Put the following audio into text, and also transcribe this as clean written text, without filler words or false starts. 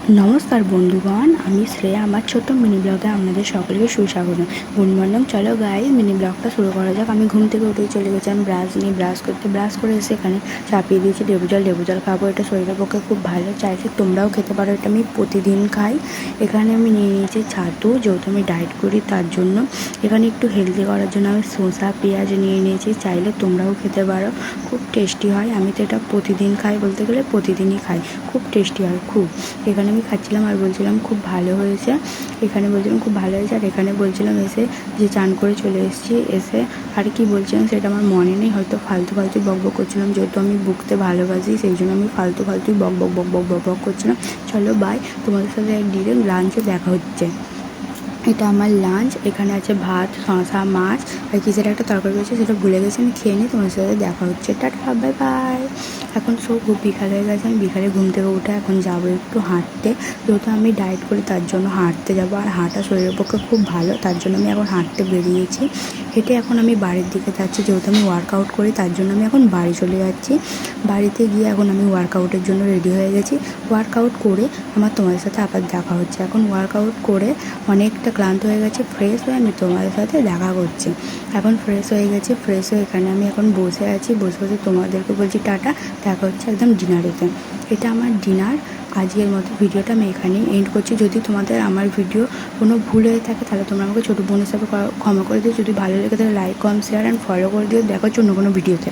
নমস্কার বন্ধুগণ, আমি শ্রেয়া। আমার ছোট্ট মিনি ব্লগে আপনাদের সকলকে সুস্বাগত। Good morning. চলো গাইজ, মিনি ব্লগটা শুরু করা যাক। আমি ঘুম থেকে উঠেই চলে গেছিলাম ব্রাশ করে এসে এখানে চাপিয়ে দিয়েছি লেবু জল খাবো। এটা শরীরের পক্ষে খুব ভালো, চাইলে তোমরাও খেতে পারো। এটা আমি প্রতিদিন খাই। এখানে আমি নিয়ে নিয়েছি ছাতু, যেহেতু আমি ডায়েট করি তার জন্য। এখানে একটু হেলদি করার জন্য আমি শসা পেঁয়াজ নিয়ে নিয়েছি, চাইলে তোমরাও খেতে পারো। খুব টেস্টি হয়। আমি তো এটা প্রতিদিন খাই, বলতে গেলে প্রতিদিনই খাই। খুব টেস্টি হয় খুব। এখানে আমি খাচ্ছিলাম আর বলছিলাম খুব ভালো হয়েছে। এখানে বলছিলাম খুব ভালো হয়েছে, আর এখানে বলছিলাম এসে যে চান করে চলে এসেছি। এসে আর কি বলছিলাম সেটা আমার মনে নেই, হয়তো ফালতু বক করছিলাম। যেহেতু আমি বকতে ভালোবাসি, সেই জন্য আমি ফালতু বক করছিলাম। চলো বাই, তোমাদের সাথে ডিরেক্ট লাঞ্চে দেখা হচ্ছে। এটা আমার লাঞ্চ। এখানে আছে ভাত, শসা, মাছ আর কিসের একটা তরকারি রয়েছে, সেটা ভুলে গেছি। আমি খেয়ে নিই, তোমার সাথে দেখা হচ্ছে। Tata, bye bye. এখন খুব বিকাল হয়ে গেছে। আমি বিকালে ঘুম থেকে উঠে এখন যাবো একটু হাঁটতে। যেহেতু আমি ডায়েট করি তার জন্য হাঁটতে যাবো, আর হাঁটা শরীরের পক্ষে খুব ভালো, তার জন্য আমি এখন হাঁটতে বেরিয়েছি। হেঁটে এখন আমি বাড়ির দিকে যাচ্ছি। যেহেতু আমি ওয়ার্কআউট করি তার জন্য আমি এখন বাড়ি চলে যাচ্ছি। বাড়িতে গিয়ে এখন আমি ওয়ার্কআউটের জন্য রেডি হয়ে গেছি। ওয়ার্কআউট করে আমার তোমাদের সাথে আবার দেখা হচ্ছে। এখন ওয়ার্কআউট করে অনেকটা ক্লান্ত হয়ে গেছে, ফ্রেশ হয়ে আমি তোমাদের সাথে দেখা করছি। এখন ফ্রেশ হয়ে গেছি, ফ্রেশ হয়ে এখানে আমি এখন বসে আছি। বসে বসে তোমাদেরকে বলছি টাটা, দেখা হচ্ছে একদম ডিনারেতে। এটা আমার ডিনার। আজকের মতো ভিডিওটা আমি এখানেই এন্ড করছি। যদি তোমাদের আমার ভিডিও কোনো ভুল হয়ে থাকে তাহলে তোমরা আমাকে ছোটো বোন হিসাবে ক্ষমা করে দিও। যদি ভালো লেগে থাকে like, comment, share and follow করে দিও। দেখা হচ্ছে অন্য কোনো ভিডিওতে।